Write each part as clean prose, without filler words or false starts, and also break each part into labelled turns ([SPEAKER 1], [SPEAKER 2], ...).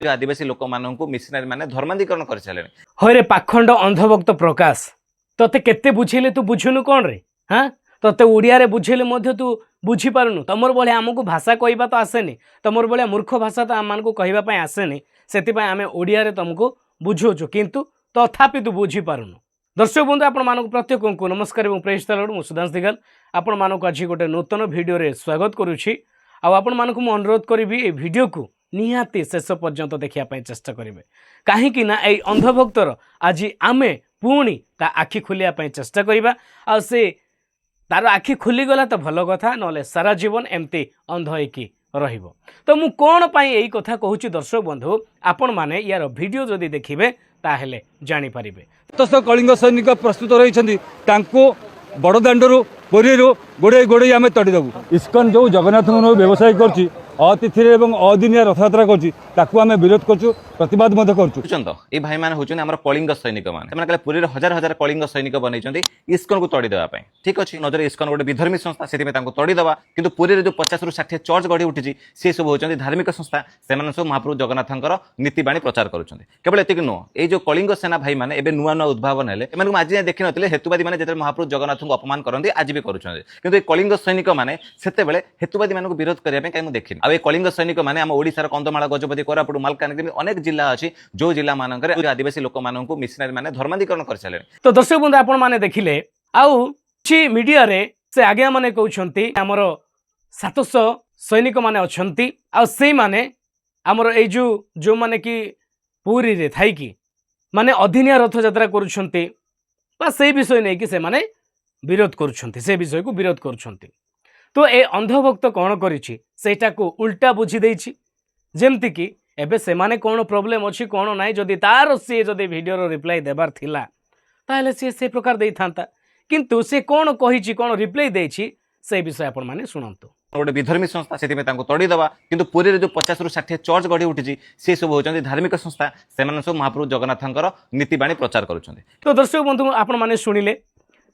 [SPEAKER 1] आदिवासी लोक मानू मिशनरी माने धर्मांतरीकरण कर सारे
[SPEAKER 2] हरे पाखंड अंधभक्त प्रकाश तोते केते बुझेले तू बुझुनु कौन रे हाँ तोते ओडिया रे बुझेले तू बुझी पारुनु तमर भाया आमको भाषा कहवा तो आसेनी तमर भाया मूर्ख भाषा तो आम को कहवाई आसेनी से आम ओडिया रे तुमको बुझाऊँ किंतु तथापि तू बुझी पारुनु। दर्शक बंधु आपण प्रत्येक को नमस्कार और प्रेज तलड़ मु सुधांश दिगाल आपण मानक आज गोटे नूतन भिडियो रे स्वागत करुछि आपण मानक मु अनुरोध करी ए भिडियो को निहाती शेष पर्यंत देखा चेष्टा करेंगे कहीं ना ये अंधभक्तर आज आमे पुणी ता आखि खोलिया चेष्टा करवा आ से तार आखि खोलीगला तो भल कथा ना सारा जीवन एमती अंध होकी रहिबो। तो मु कौन पाई यही कथा कहूँ दर्शक बंधु आपण माने यार वीडियो जदि देखिबे ताहेले जानि परिबे।
[SPEAKER 3] तो कलिंग सैनिक प्रस्तुत रही बड़दाण्डु पुरी गोड़े गोड़े आम तड़ीदेवु इस्कन जो जगन्नाथ व्यवसाय कर अतिथि एवं अदिनिया रथयात्रा करें विरोध कर प्रतिवाद कर
[SPEAKER 1] भाई मैंने होकर कलिंग सैनिक मैंने पुरी हजार हजार कलिंग सैनिक बनई इस्कन को तड़ीदेवाई ठीक अच्छे नजर इस्कन गोटे विधर्मी संस्था से तड़ीदेवा कि पुरी जो 50 ରୁ 60 चर्च गढ़ी उठी सी सब होती धार्मिक संस्था से सब महाप्रभु जगन्नाथ नीतिबाणी प्रचार करुँच केवल एति नुह ये जो कलिंग सेना भाई मैंने नुआ नुआ उद्भावन है आज देखी नी हेतुवादी मैंने जो महाप्रभु जगन्नाथ को अपमान करते आज भी करुँच कि कलिंग सैनिक मैंने से हेतुवादी मानक विरोध करने कहीं देखी आ कलिंग सैनिक मैंने आम ओडिशार कंधमाल गजपति कोरापुट मालकानगिरी अनेक जिला अच्छी जो जिला मानक आदिवासी लोक मानू मिशनरी मैंने धर्मांतरीकरण कर सारे।
[SPEAKER 2] तो दर्शक बंधु आपण माने देखिले आउ मीडिया रे से आज्ञा माने कहउछंती हमर 700 सैनिक माने अछंती आ सेई माने हमर ए जो माने कि पूरी रे थाई कि माने अधीनिया रथ यात्रा करूछंती बा सेई विषय नै कि से माने विरोध करूछंती से विषय को विरोध करूछंती। तो ए अंधभक्त कौन करिछि सेटा को उल्टा बुझी देछि जेमति कि एबे से माने कौन प्रॉब्लम अछि कौन नाइ जदि तार सी जदि वीडियो रो रिप्लाई देबार थिला ताहले से प्रकार देई थांता किंतु से कौन कहिछि कौन रिप्लाई देछि से विषय आपण माने सुनंतु।
[SPEAKER 1] गोटे विधर्मी संस्था से तड़ीदेवा कि पुरी जो 50 ରୁ 60 चर्च गढ़ी उठी सी सब होती धार्मिक संस्था से सब महाप्रभु जगन्नाथ नीतिबाणी प्रचार करुँच।
[SPEAKER 2] तो दर्शक बंधु आपण माने सुनिले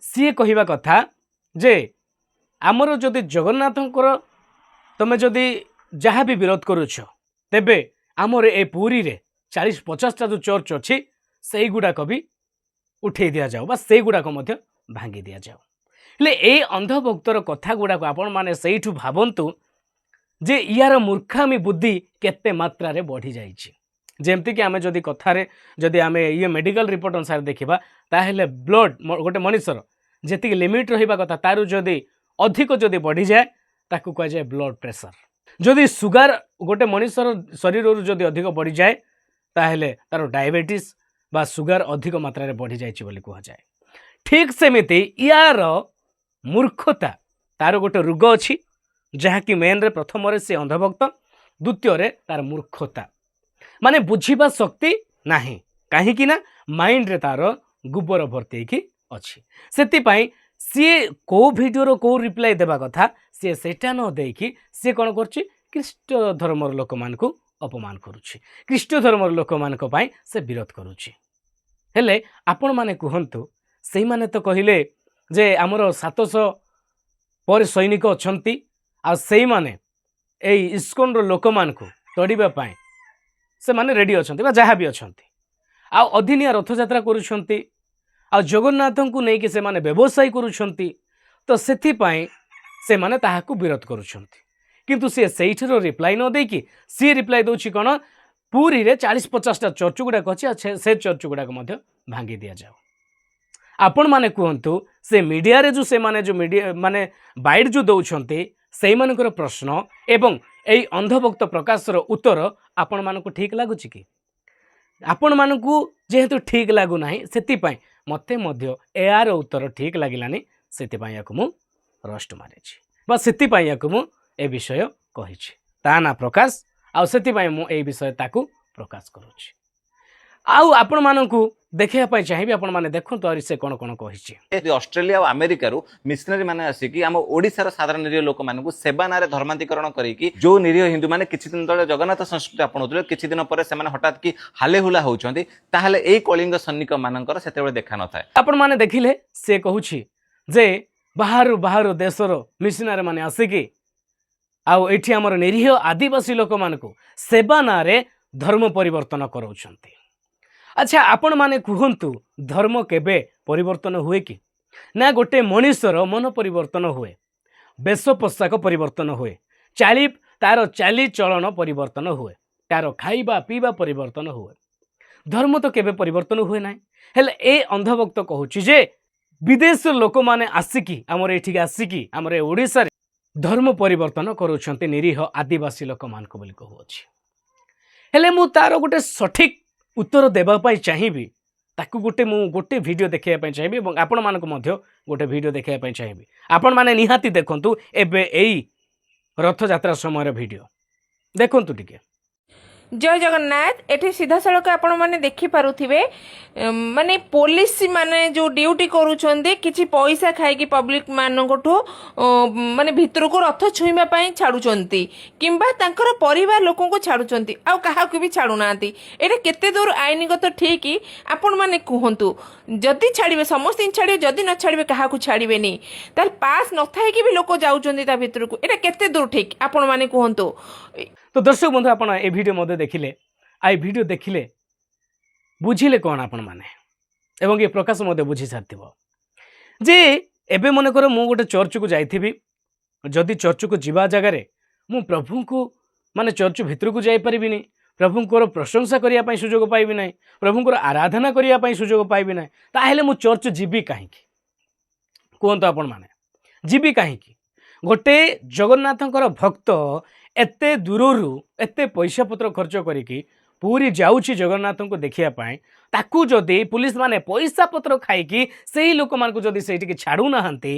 [SPEAKER 2] सी कहवा कथा जे आमर जदि जगन्नाथंकर तमे जदि जहाँ भी विरोध करुछ तेबे आमर ए पुरी रे 40-50टा जो चर्च अच्छी से गुड़ाक भी उठे दि जाओ बा से गुड़ाक भांगी दि जाओ हेले ए अंधभक्तर कथा गुड़ाक आपण माने सेठू भावंतु जे यार मूर्खामी बुद्धि केते मात्रा रे बढ़ी जाइछि जेमति कि आमे जदि कथारे जदि आमे ये मेडिकल रिपोर्ट अनुसार देखिबा ताहेले ब्लड गोटे मनुष्यर जेतिक लिमिट रहिबा कथा तारु जदि अधिक जदि बढ़ी जाए ताकू कह जाए ब्लड प्रेशर जदि सुगार गोटे मनुष्यर शरीर जदि अधिक बढ़ी जाए ताहेले तार डायबिटीज बा सुगार अधिक मात्रा रे बढ़ी जाइछि बोली कह जाए। ठीक सेमिति यार मूर्खता तार गोटे रोग अच्छी जहाँकि मेन रे प्रथम रे से अंधभक्त द्वितीय रे तार मूर्खता माने बुझीबा शक्ति नाही कहीं ना माइंड रे तार गुबर भर्ती की अच्छी सेति पई सी को वीडियो को रिप्लाई देवा कथा सी सेटा न देकी सी कौन कर ख्रीष्ट धर्मर लोक मान को अपमान करुछि ख्रीष्ट धर्मर लोक मान से विरोध करुछि हेले आपण माने कहंतु सेही माने तो कहिले जे आमर 700 पर सैनिक अछंती आ सेही माने ए इस्कन रो लोक मान को तड़ीबा पाए से माने रेडी अछंती बा जहाँ भी अछंती आ अधीनिया रथ यात्रा करूछंती आ जगन्नाथ को लेकिन से माने व्यवसाय करूछंती तो सेथिपाई से माने ताहाकू विरोध करूछंती किंतु से सेठर रिप्लाई न देकी सी रिप्लाई दउछि कोन पूरी रे 40-50टा चर्च गुड़ाक अच्छे से चर्च गुड़ाक भांगी दिया जाओ। आपण माने कहंतु से मीडिया रे जो मीडिया माने बाइट जो दउछंती सेई मानकर प्रश्न एवं एई अंधभक्त प्रकाशर उत्तर आपण मानकू ठीक लागुछि कि आपण मानकू जेहेतु ठीक लागु नाही सेतिपाई मते मध्य एआर उत्तर ठीक लागिलानी सेतिपाई याकू मु रस्ट मारिछि बा सेतिपाई याकू मु ए विषय कहिछि ता ना प्रकाश आ सेतिपाई मु ए विषय ताकू प्रकाश करूछि आउ आपण मानकू देखिया पाई चाहिबे आपण माने देखंतु आरि से कोन कोन कहिछि
[SPEAKER 1] ऑस्ट्रेलिया और अमेरिका रू मिशनरी माने आसी कि आम ओडिशार साधारण निरीह लोक मानकू सेवा नारे धर्मांतरीकरण करिकि जो निरीह हिंदू माने किछि दिन तळे जगन्नाथ संस्कृति अपनाउतले किछि दिन पर से माने हठात कि हाले हुला होउछंती ताहाले एई कलिंग सैनिक मानकर सेतेबे देखा न थाए
[SPEAKER 2] आपण माने देखिले से कहूछि जे बाहर बाहर देशर मिशनरी माने आसी कि आउ एठी हमर निरीह आदिवासी लोक मानकू सेवा नारे धर्म परिवर्तन कराउछंती। अच्छा आपण माने कहंतु धर्म केबे परिवर्तन हुए कि ना गोटे मनुष्यर मन परिवर्तन हुए, बेश पोशाक परिवर्तन हुए, तार चाली चलन परिवर्तन हुए, तार खाइबा पीवा परिवर्तन हुए, धर्म तो केबे परिवर्तन हुए ना। हेले ए अंधभक्त कहूची जे विदेश लोक माने आसिकी आमर एठिक आसिकी आमर ओडिसा रे धर्म परिवर्तन करूछंती निरीह आदिवासी लोक मानक बोली कहूची। हेले मु तार गोटे सठिक उत्तर देबा पाई चाहिबी, ताकू गोटे वीडियो देखिया पाई चाहिबी এবং आपण मानक मध्य गोटे वीडियो देखिया पाई चाहिबी। आपण माने निहाती देखंतु एबे एई रथ यात्रा समय वीडियो देखंतु टिके।
[SPEAKER 4] जय जगन्नाथ। एठी सीधा सड़क आपण माने देखि पारुथिबे माने पुलिस माने जो ड्यूटी करूछंदे किछि पैसा खाइ कि पब्लिक मानकठो माने भितर को रथ छुइबा पई छाडुचंती किंबा तांकर परिवार लोकन को छाडुचंती आ काहा को भी छाडु नांती। एटा केते दूर आईनगत ठीक आपण माने कहंतु जदी छाडिबे समस्त छाडिबे जदी न छाडिबे काहा को छाडिबेनी ताल पास न थाई कि भी लोक जाउचंती ता भितर को एटा केते दूर ठीक आपण माने कहंतु।
[SPEAKER 2] तो दर्शक बंधु आपण ए वीडियो मध्य देखिले आई वीडियो देखिले बुझिले कौन आपण माने एवं ये प्रकाश मध्य बुझी सारथिबो जे एबे मन कर मु गोटे चर्च को जाइथिबी, जदि चर्च को जीवा जगह मु प्रभु को माने चर्च भितर को जाई परिबिनी, प्रभुंकर प्रशंसा करिया पई सुजोग पाइबी नाही, प्रभुंकर आराधना करिया पई सुजोग पाइबी नाही, ताहेले मु चर्च जीबी काहेकि कोहंतो आपण माने जीबी काहेकि। गोटे जगन्नाथंकर भक्त एते दूररू एते पैसा पत्र खर्च करिकी पूरी जाउची जगन्नाथ को देखिया पाए, ताकू जदि पुलिस माने पैसा पत्र खाइकी सेही लोक मान को जदि सेठी के छाडू नाहंती,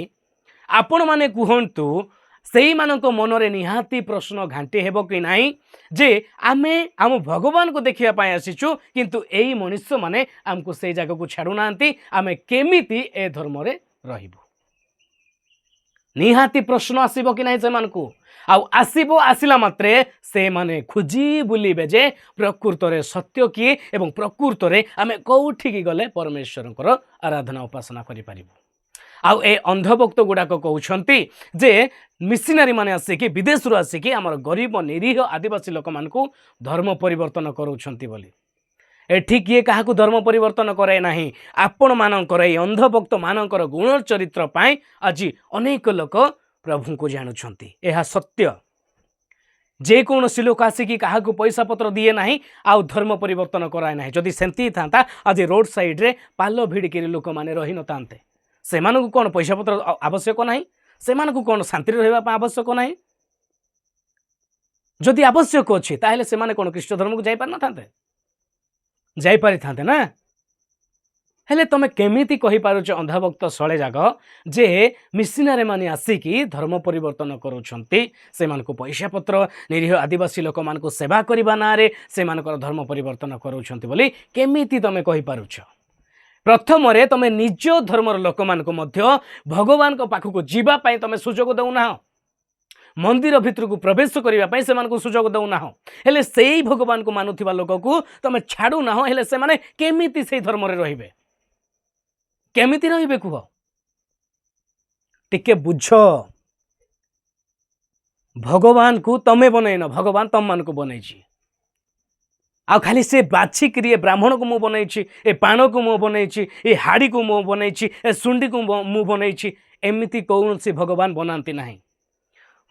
[SPEAKER 2] आपण माने कुहंतु सेही मानक मनरे निहाती प्रश्न घांटी हेबो कि नाही जे आमे आम भगवान को देखिया पाए आसीचु किंतु एही मनुष्य माने हमको सेही जगह को छाडू नाहंती, आमे केमिति ए धर्म रे रहिबो। निहाती प्रश्न आसीबो कि नाही से मानकू आउ आसीबो, आसिला मात्रे से माने खुजी बुलिबे जे प्रकृत रे सत्य किए एवं प्रकृत रे आमे कोठी की गले परमेश्वरंकर आराधना उपासना करि परिबो। आउ ए अंधभक्त गुडाक कहउछंती जे मिशनरी माने आसिकी विदेश रु आसिकी हमर गरीब निरीह आदिवासी लोक मानकू धर्म परिवर्तन करूछंती बोली। एठी किए काहाकू धर्म परिवर्तन करे नाही, आपण मानकर ए अंधभक्त मानकर गुण चरित्र पाई आज अनेक लोक प्रभु को जानुछंती। यह सत्य जे कौनसी लोक आसिकी काहाकू पैसा पत्र दिए नाही आउ धर्म परिवर्तन कराए नाही। जदि सेंती थांता आज रोड साइड रे पालो भिड़िकी लोक माने रही न तांते, सेमानकू कोन पैसा पत्र आवश्यक नाही, सेमानकू कोन शांति रहबा पा आवश्यक नाही। जदि आवश्यक अछि ताहेले सेमाने कोन ख्रीष्ट धर्म को जाई पार न थांते, जाई पारि थांते ना। हेले तमे केमिति कहि पारुछ अंधभक्त सळे जाग जे मिशनरी माने आसिकी धर्म परिवर्तन करूछंती, सेमानकू पैसा पत्र निरीह आदिवासी लोक मानकू सेवा करिबा नारे सेमानकर धर्म परिवर्तन करूछंती बोली केमिति तमे कहि पारुछ। प्रथम रे तमे निज धर्मर लोक मानकू मध्य भगवान को पाखकू जीवा पई तमे सुजोग दउना, मंदिर भितर को प्रवेश करिबा पई सेमानकू सुजोग दउना, हेले सेही भगवान को मानुथिबा लोक को तमे छाडू ना, हेले से माने केमिति सेही धर्म रे रहिबे, केमिति रहिबे कुह टिके बुझ। भगवान को तमे बनैन, भगवान तम मान को बनैछि। आ खाली से बाछी करिए ब्राह्मण को मु बनैछि, ए पाण को मु बनैछि, ए हाड़ी को मु बनैछि, ए सुंडी को मु बनैछि, एमिति कौनसी भगवान बनांती नाही।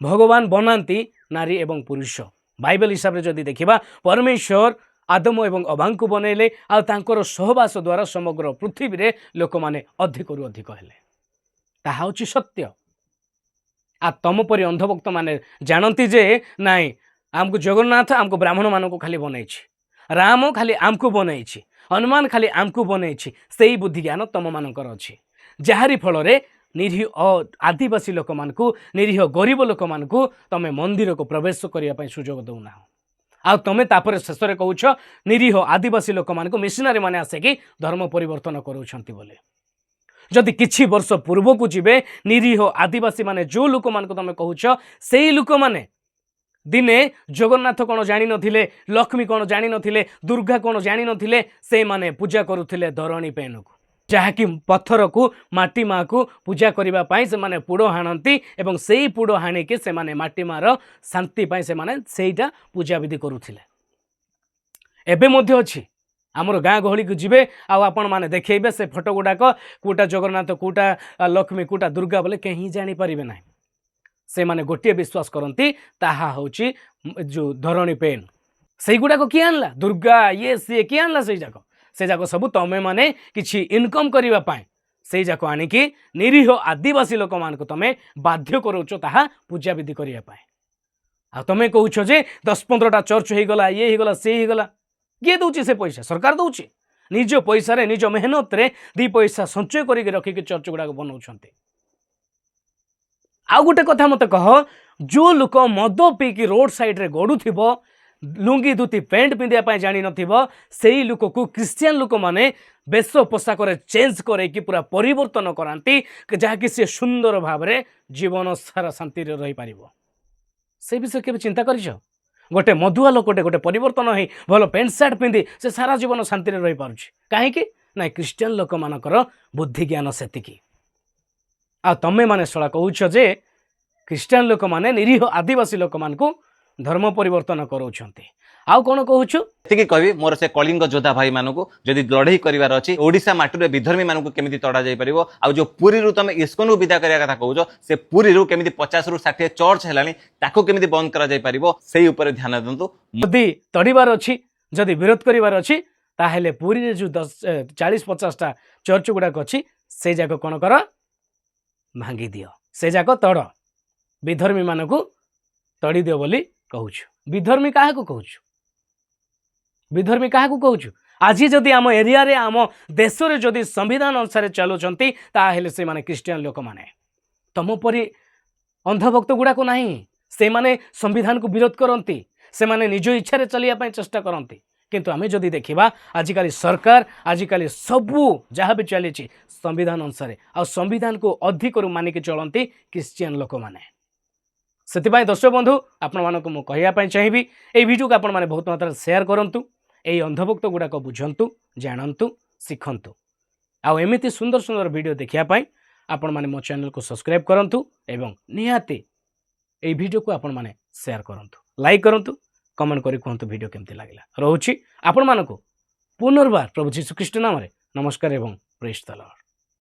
[SPEAKER 2] भगवान बनांती नारी एवं पुरुष। बाइबल हिसाब रे जदि देखिबा परमेश्वर आदम एवं अवां को बनैले आ तांकर सहवास द्वारा समग्र पृथ्वी रे लोक माने अधिक रु अधिक हेले, ताहा होछि सत्य। आ तम परि अंधभक्त माने जानती जे नाई आमको जगन्नाथ आमको ब्राह्मण मानक खाली बनैछि, राम खाली आमको बनैछि, हनुमान खाली आमको बनैछि, सेही बुद्धि ज्ञान तम मानकर अछि, जाहारी फल रे निरीह आदिवासी लोक मानकू निरीह गरीब लोक मानकू तमे मंदिर को प्रवेश करिया पई सुजोग दउना। आ तमे तापर शेष रे कहउछ निरीह आदिवासी लोक मानकू मिशनरी माने आसे कि धर्म परिवर्तन करूछंती बोले। जदि किछि वर्ष पूर्व को जिबे निरीह आदिवासी माने जो लोक मानकू तमे कहउछ सेही लोक माने दिने जगन्नाथ कौन जानी नथिले, लक्ष्मी कौन जानी नथिले, दुर्गा कौन जानी नथिले, से माने पूजा करुथिले धरणी पेन को, जहाँकि पत्थर को माटी माँ को पूजा करिबा पाई से माने पुड़ हाणती एवं सेही पुड़ हाणिके से माने माटी मार शांति पाई से माने सेहीटा पूजा विधि करुथिले। ଏବେ ମଧ୍ୟ ଅଛି। ଆମର ଗାଁ ଗହଳିକୁ ଯିବେ ଆଉ ଆପଣମାନେ ଦେଖେଇବେ ସେ ଫଟୋ ଗୁଡ଼ାକ କେଉଁଟା ଜଗନ୍ନାଥ କେଉଁଟା ଲକ୍ଷ୍ମୀ କେଉଁଟା ଦୁର୍ଗା ବୋଲେ କେହି ଜାଣିପାରିବେ ନାହିଁ। ସେମାନେ ଗୋଟିଏ ବିଶ୍ୱାସ କରନ୍ତି ତାହା ହେଉଛି ଯେଉଁ ଧରଣୀ ପେନ୍। ସେଇଗୁଡ଼ାକ କିଏ ଆଣିଲା? ଦୁର୍ଗା ଇଏ ସିଏ କିଏ ଆଣିଲା? ସେ ଯାକ ସବୁ ତମେ ମାନେ କିଛି ଇନକମ୍ କରିବା ପାଇଁ ସେଇ ଯାକ ଆଣିକି ନିରୀହ ଆଦିବାସୀ ଲୋକମାନଙ୍କୁ ତମେ ବାଧ୍ୟ କରାଉଛ ତାହା ପୂଜାବିଧି କରିବା ପାଇଁ। ଆଉ ତମେ କହୁଛ ଯେ 10-15ଟା ଚର୍ଚ୍ଚ ହେଇଗଲା, ଇଏ ହେଇଗଲା, ସେ ହେଇଗଲା। କିଏ ଦେଉଛି ସେ ପଇସା? ସରକାର ଦେଉଛି। ନିଜ ପଇସାରେ ନିଜ ମେହନତରେ 2 ପଇସା ସଞ୍ଚୟ କରିକି ରଖିକି ଚର୍ଚ୍ଚ ଗୁଡ଼ାକ ବନାଉଛନ୍ତି। ଆଉ ଗୋଟେ କଥା ମୋତେ କହ, ଯେଉଁ ଲୋକ ମଦ ପିଇକି ରୋଡ଼ ସାଇଡ଼ରେ ଗଡ଼ୁଥିବ, ଲୁଙ୍ଗି ଧୋତି ପ୍ୟାଣ୍ଟ ପିନ୍ଧିବା ପାଇଁ ଜାଣିନଥିବ, ସେଇ ଲୋକକୁ ଖ୍ରୀଷ୍ଟିଆନ ଲୋକମାନେ ବେଶ ପୋଷାକରେ ଚେଞ୍ଜ କରେଇକି ପୁରା ପରିବର୍ତ୍ତନ କରାନ୍ତି, ଯାହାକି ସେ ସୁନ୍ଦର ଭାବରେ ଜୀବନ ସାରା ଶାନ୍ତିରେ ରହିପାରିବ। ସେ ବିଷୟ କେବେ ଚିନ୍ତା କରିଛ? ଗୋଟେ ମଧୁଆ ଲୋକଟେ ଗୋଟେ ପରିବର୍ତ୍ତନ ହେଇ ଭଲ ପ୍ୟାଣ୍ଟ ସାର୍ଟ ପିନ୍ଧି ସେ ସାରା ଜୀବନ ଶାନ୍ତିରେ ରହିପାରୁଛି କାହିଁକି? ନାଇଁ, ଖ୍ରୀଷ୍ଟିଆନ ଲୋକମାନଙ୍କର ବୁଦ୍ଧି ଜ୍ଞାନ ସେତିକି। ଆଉ ତମେ ମାନେ ଶଳା କହୁଛ ଯେ ଖ୍ରୀଷ୍ଟିଆନ ଲୋକମାନେ ନିରୀହ ଆଦିବାସୀ ଲୋକମାନଙ୍କୁ ଧର୍ମ ପରିବର୍ତ୍ତନ କରାଉଛନ୍ତି। ଆଉ କ'ଣ କହୁଛୁ?
[SPEAKER 1] ଏତିକି କହିବି, ମୋର ସେ କଳିଙ୍ଗ ଯୋଦ୍ଧା ଭାଇମାନଙ୍କୁ ଯଦି ଲଢ଼େଇ କରିବାର ଅଛି, ଓଡ଼ିଶା ମାଟିରେ ବିଧର୍ମୀମାନଙ୍କୁ କେମିତି ତଡ଼ା ଯାଇପାରିବ, ଆଉ ଯେଉଁ ପୁରୀରୁ ତମେ ଇସ୍କନକୁ ବିଦା କରିବା କଥା କହୁଛ, ସେ ପୁରୀରୁ କେମିତି 50ରୁ 60 ଚର୍ଚ୍ଚ ହେଲାଣି ତାକୁ କେମିତି ବନ୍ଦ କରାଯାଇପାରିବ ସେଇ ଉପରେ ଧ୍ୟାନ ଦିଅନ୍ତୁ।
[SPEAKER 2] ଯଦି ତଡ଼ିବାର ଅଛି, ଯଦି ବିରୋଧ କରିବାର ଅଛି, ତାହେଲେ ପୁରୀରେ ଯେଉଁ 40-50ଟା ଚର୍ଚ୍ଚ ଗୁଡ଼ାକ ଅଛି ସେ ଯାକ କ'ଣ କର? ଭାଙ୍ଗି ଦିଅ, ସେ ଯାକ ତଡ଼। ବିଧର୍ମୀମାନଙ୍କୁ ତଡ଼ିଦିଅ ବୋଲି କହୁଛୁ। ବିଧର୍ମୀ କାହାକୁ କହୁଛୁ? ବିଧର୍ମୀ କାହାକୁ କହୁଛୁ? ଆଜି ଯଦି ଆମ ଏରିଆରେ ଆମ ଦେଶରେ ଯଦି ସମ୍ବିଧାନ ଅନୁସାରେ ଚାଲୁଛନ୍ତି ତାହେଲେ ସେମାନେ ଖ୍ରୀଷ୍ଟିଆନ ଲୋକମାନେ। ତମ ପରି ଅନ୍ଧଭକ୍ତ ଗୁଡ଼ାକ ନାହିଁ। ସେମାନେ ସମ୍ବିଧାନକୁ ବିରୋଧ କରନ୍ତି, ସେମାନେ ନିଜ ଇଚ୍ଛାରେ ଚାଲିବା ପାଇଁ ଚେଷ୍ଟା କରନ୍ତି। କିନ୍ତୁ ଆମେ ଯଦି ଦେଖିବା ଆଜିକାଲି ସରକାର ଆଜିକାଲି ସବୁ ଯାହା ବି ଚାଲିଛି ସମ୍ବିଧାନ ଅନୁସାରେ, ଆଉ ସମ୍ବିଧାନକୁ ଅଧିକରୁ ମାନିକି ଚଳନ୍ତି ଖ୍ରୀଷ୍ଟିଆନ ଲୋକମାନେ। ସେଥିପାଇଁ ଦର୍ଶକ ବନ୍ଧୁ ଆପଣମାନଙ୍କୁ ମୁଁ କହିବା ପାଇଁ ଚାହିଁବି, এই ଭିଡ଼ିଓକୁ ଆପଣମାନେ ବହୁତ ମାତ୍ରାରେ ସେୟାର କରନ୍ତୁ। এই ଅନ୍ଧଭକ୍ତ ଗୁଡ଼ାକ ବୁଝନ୍ତୁ, ଜାଣନ୍ତୁ, ଶିଖନ୍ତୁ। ଆଉ ଏମିତି ସୁନ୍ଦର ସୁନ୍ଦର ଭିଡ଼ିଓ ଦେଖିବା ପାଇଁ ଆପଣମାନେ ମୋ ଚ୍ୟାନେଲକୁ ସବସ୍କ୍ରାଇବ୍ କରନ୍ତୁ ଏବଂ ନିହାତି এই ଭିଡ଼ିଓକୁ ଆପଣମାନେ ସେୟାର କରନ୍ତୁ, ଲାଇକ୍ କରନ୍ତୁ, କମେଣ୍ଟ କରି କୁହନ୍ତୁ ଭିଡ଼ିଓ କେମିତି ଲାଗିଲା। ରହୁଛି ଆପଣମାନଙ୍କୁ ପୁନର୍ବାର ପ୍ରଭୁ ଯୀଶୁ ଖ୍ରୀଷ୍ଟ ନାମରେ ନମସ୍କାର ଏବଂ ପ୍ରେଜ୍ ଦ ଲର୍ଡ।